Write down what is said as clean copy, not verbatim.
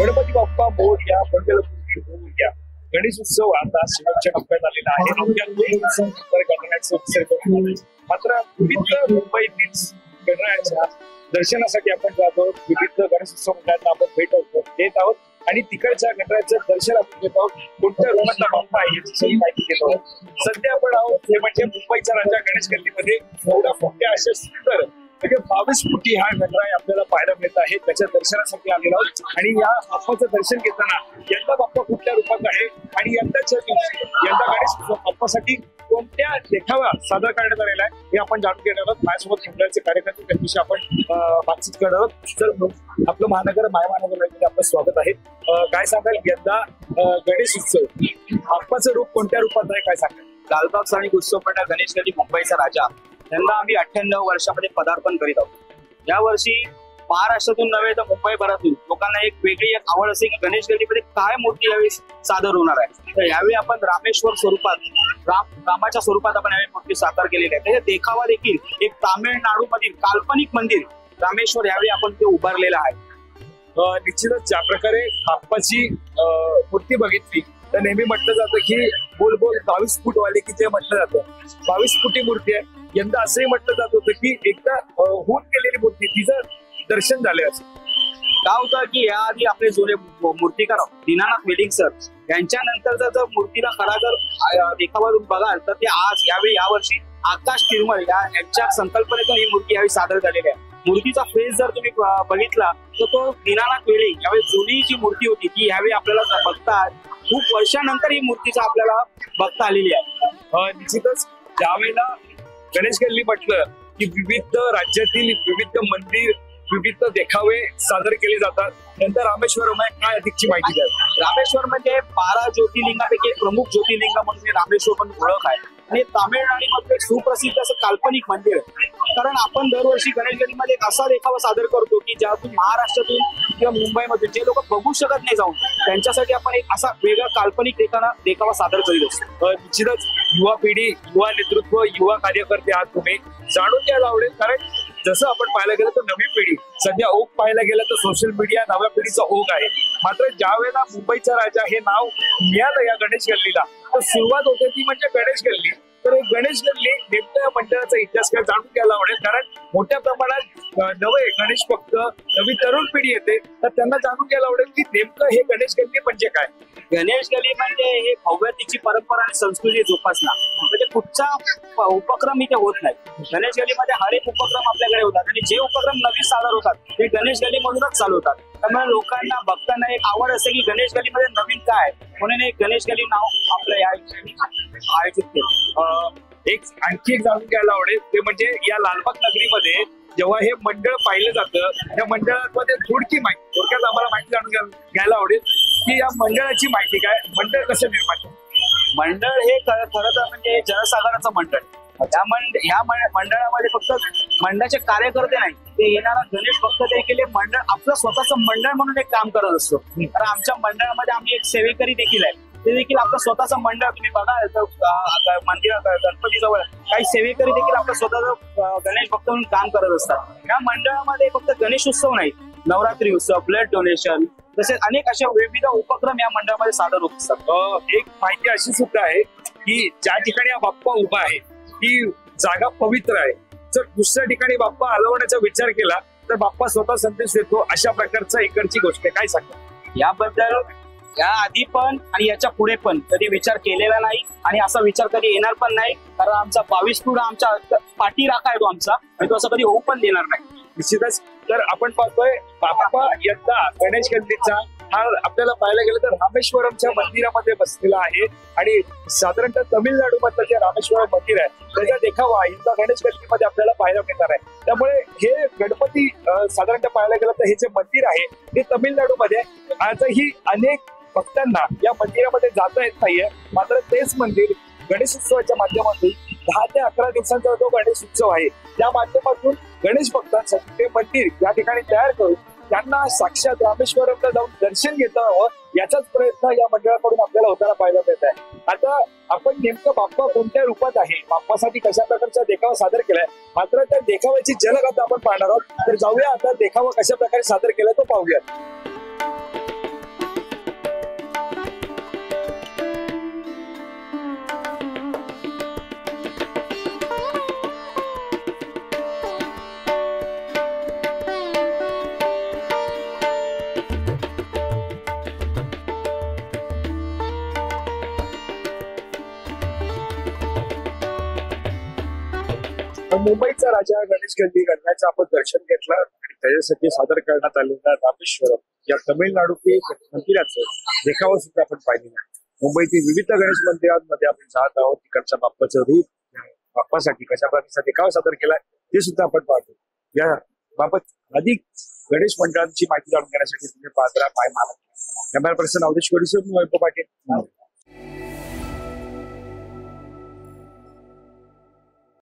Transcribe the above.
गणपती बाप्पा मोरया, मंगलमूर्ती मोरया. गणेश उत्सव आता शेवटच्या टप्प्यात आलेला आहे. अवघ्या 2 दिवसांनंतर गणरायाचं विसर्जन. मात्र विविध मुंबईतील गणरायाच्या दर्शनासाठी आपण जातो. विविध गणेश उत्सव मंडळांना आपण भेट देत आहोत आणि तिकडच्या गणरायाचं दर्शन आपण घेत आहोत. कोणत्या रूपातला बाप्पा आहे याची सगळी माहिती घेत आहोत. सध्या आपण आहोत ते म्हणजे मुंबईच्या राजा गणेश गल्लीमध्ये. एवढ्या मोठ्या अशा सुंदर म्हणजे 22 फुटी हा गणराय आपल्याला पाहायला मिळत आहे. त्याच्या दर्शनासाठी आलेलो आहोत आणि या बाप्पाचं दर्शन घेताना यंदा बाप्पा कुठल्या रूपात आहे आणि यंदाच्या दिवशी यंदा गणेश बाप्पासाठी कोणत्या देखावा सादर करण्यात आलेला आहे हे आपण जाणून घेणार आहोत. माझ्यासोबत मंडळाचे कार्यकर्ते त्यांच्याशी आपण बातचीत करणार आहोत. तर आपलं महानगर माय महानगरमध्ये आपलं स्वागत आहे. काय सांगाल यंदा गणेश उत्सव बाप्पाचं रूप कोणत्या रूपात आहे काय सांगाल? लालबाग स्थानिक उत्सव मंडळ गणेश गल्ली मुंबईचा राजा यंदा आम्ही 98 वर्षामध्ये पदार्पण करीत आहोत. यावर्षी महाराष्ट्रातून नव्हे तर मुंबईभरातून लोकांना एक वेगळी आवड असेल की गणेश गल्लीमध्ये काय मूर्ती यावेळी सादर होणार आहे. तर यावेळी आपण रामेश्वर स्वरूपात रामाच्या स्वरूपात आपण यावेळी मूर्ती सादर केलेली आहे. त्याचा देखावा देखील एक तामिळनाडू मधील काल्पनिक मंदिर रामेश्वर यावेळी आपण ते उभारलेलं आहे. निश्चितच ज्या प्रकारे बाप्पाची मूर्ती बघितली तर नेहमी म्हटलं जातं की बोल बोल 22 फूट वाले की जे म्हटलं जातं 22 फुटी मूर्ती आहे. यंदा असंही म्हटलं जात होतं की एकदा होऊन गेलेली मूर्ती तिचं दर्शन झाले असं. काय होतं की याआधी आपले जुने मूर्तिकार दीनानाथ वेडिंग सर यांच्यानंतर जर मूर्तीला खरा जर देखावा बघाल तर ते आज यावर्षी आकाश तिरुमल यांच्या संकल्पनेतून ही मूर्ती यावेळी सादर झालेली आहे. मूर्तीचा फेस जर तुम्ही बघितला तर तो दीनानाथ वेडिंग यावेळी जुनी जी मूर्ती होती ती यावेळी आपल्याला बघता खूप वर्षानंतर ही मूर्तीचा आपल्याला बघता आलेली आहे. निश्चितच त्यावेळेला गणेश गल्ली म्हटलं की विविध राज्यातील विविध मंदिर विविध देखावे सादर केले जातात. नंतर रामेश्वरम आहे, काय अधिकची माहिती द्या? रामेश्वर म्हणजे 12 ज्योतिर्लिंगापैकी एक प्रमुख ज्योतिर्लिंग म्हणून रामेश्वर पण ओळख आहे आणि तामिळनाडूमध्ये सुप्रसिद्ध असं काल्पनिक मंदिर आहे. कारण आपण दरवर्षी गणेश गल्लीमध्ये एक असा देखावा सादर करतो की ज्यातून महाराष्ट्रातून किंवा मुंबईमधून जे लोक बघू शकत नाही जाऊन त्यांच्यासाठी आपण एक असा वेगळा काल्पनिक देखावा सादर करीत असतो. निश्चितच युवा पिढी युवा नेतृत्व युवा कार्यकर्ते आहात तुम्ही, जाणून घ्यायला आवडेल. कारण जसं आपण पाहायला गेलं तर नवी पिढी सध्या ओघ पाहायला गेलं तर सोशल मीडिया नव्या पिढीचा ओघ आहे. मात्र ज्या वेळेला मुंबईचा राजा हे नाव मिळालं या गणेश गल्लीला तर सुरुवात होते ती म्हणजे गणेश गल्ली. तर गणेश गल्ली नेमक्या मंडळाचा इतिहास काय जाणून घ्यायला आवडेल. कारण मोठ्या प्रमाणात नवे गणेश भक्त नवी तरुण पिढी येते तर त्यांना जाणून घ्यायला आवडेल की नेमकं हे गणेश गल्ली म्हणजे काय. गणेश गल्ली म्हणजे हे भव्यतेची परंपरा आणि संस्कृती जोपासना म्हणजे कुठचा उपक्रम इथे होत नाही. गणेश गल्लीमध्ये हर एक उपक्रम आपल्याकडे होतात आणि जे उपक्रम नवीन सादर होतात ते गणेश गल्लीमधूनच चालू होतात. त्यामुळे लोकांना भक्तांना एक आवड असते की गणेश गल्लीमध्ये नवीन काय म्हणून एक गणेश गल्ली नाव आपलं या आयोजित केलं. आणखी एक जाणून घ्यायला आवडेल ते म्हणजे या लालबाग नगरीमध्ये जेव्हा हे मंडळ पाहिलं जातं त्या मंडळामध्ये थोडक्यात आम्हाला माहिती जाणून घ्यायला आवडेल की या मंडळाची माहिती काय, मंडळ कसं निर्माण. मंडळ हे खरं तर म्हणजे जनसागराचं मंडळ. ह्या मंडळामध्ये फक्त मंडळाचे कार्यकर्ते नाही ते येणारा गणेश भक्त देखील मंडळ आपलं स्वतःचं मंडळ म्हणून एक काम करत असतो. कारण आमच्या मंडळामध्ये आम्ही एक सेवेकरी देखील आहे ते देखील आपलं स्वतःचं मंडळ तुम्ही बघा मंदिरात गणपतीजवळ काही सेवेकरी देखील आपलं स्वतःचं गणेश भक्त म्हणून काम करत असतात. या मंडळामध्ये फक्त गणेश उत्सव नाही नवरात्री उत्सव ब्लड डोनेशन तसेच अनेक अशा विविध उपक्रम या मंडळामध्ये सादर होत असतात. एक माहिती अशी सुद्धा आहे की ज्या ठिकाणी हा बाप्पा उभा आहे ही जागा पवित्र आहे. जर दुसऱ्या ठिकाणी बाप्पा हलवण्याचा विचार केला तर बाप्पा स्वतः संदेश देतो अशा प्रकारचा इकडची गोष्ट आहे. काय सांगता याबद्दल? या आधी पण आणि याच्या पुढे पण कधी विचार केलेला नाही आणि असा विचार कधी येणार पण नाही. कारण आमचा 22 फूट आमच्या पाठी राखा आहे तो आमचा आणि तो असं कधी होऊ पण देणार नाही. निश्चितच. तर आपण पाहतोय बाप्पा यंदा गणेश गल्लीचा हा आपल्याला पाहायला गेलं तर रामेश्वरमच्या मंदिरामध्ये बसलेला आहे आणि साधारणतः तमिळनाडू मधलं जे रामेश्वरम मंदिर आहे त्याचा देखावा यंदा गणेश गल्लीमध्ये आपल्याला पाहायला मिळणार आहे. त्यामुळे हे गणपती साधारणतः पाहायला गेलं तर हे जे मंदिर आहे ते तमिळनाडू मध्ये आजही अनेक भक्तांना या मंदिरामध्ये जाता येत नाहीये. मात्र तेच मंदिर गणेश उत्सवाच्या माध्यमातून 10 ते 11 दिवसांचा जो गणेश उत्सव आहे त्या माध्यमातून गणेश भक्तांसाठी ते मंदिर या ठिकाणी तयार करून त्यांना साक्षात रामेश्वरमला जाऊन दर्शन घेता यावं याचाच प्रयत्न या मंडळाकडून आपल्याला होताना पाहायला मिळत आहे. आता आपण नेमकं बाप्पा कोणत्या रूपात आहे बाप्पासाठी कशा प्रकारचा देखावा सादर केलाय मात्र त्या देखाव्याची झलक आता आपण पाहणार आहोत. तर जाऊया आता देखावा कशा प्रकारे सादर केलाय तो पाहूया. मुंबईचा राजा गणेश गणरायाचं आपण दर्शन घेतलं आणि त्याच्यासाठी सादर करण्यात आलेला रामेश्वरम या तामिळनाडूतील मंदिराचं देखावा सुद्धा आपण पाहिलेला आहे. मुंबईतील विविध गणेश मंदिरांमध्ये आपण जात आहोत. तिकडच्या बाप्पाचं रूप बाप्पासाठी कशा प्रकारचा देखावा सादर केलाय ते सुद्धा आपण पाहतो. या बाबत अधिक गणेश मंडळांची माहिती जाणून घेण्यासाठी तुम्ही पाहत राहा माय महाराष्ट्र. कॅमेरा पर्सन अवधेश कोडीसर, मी वैभव पाटील.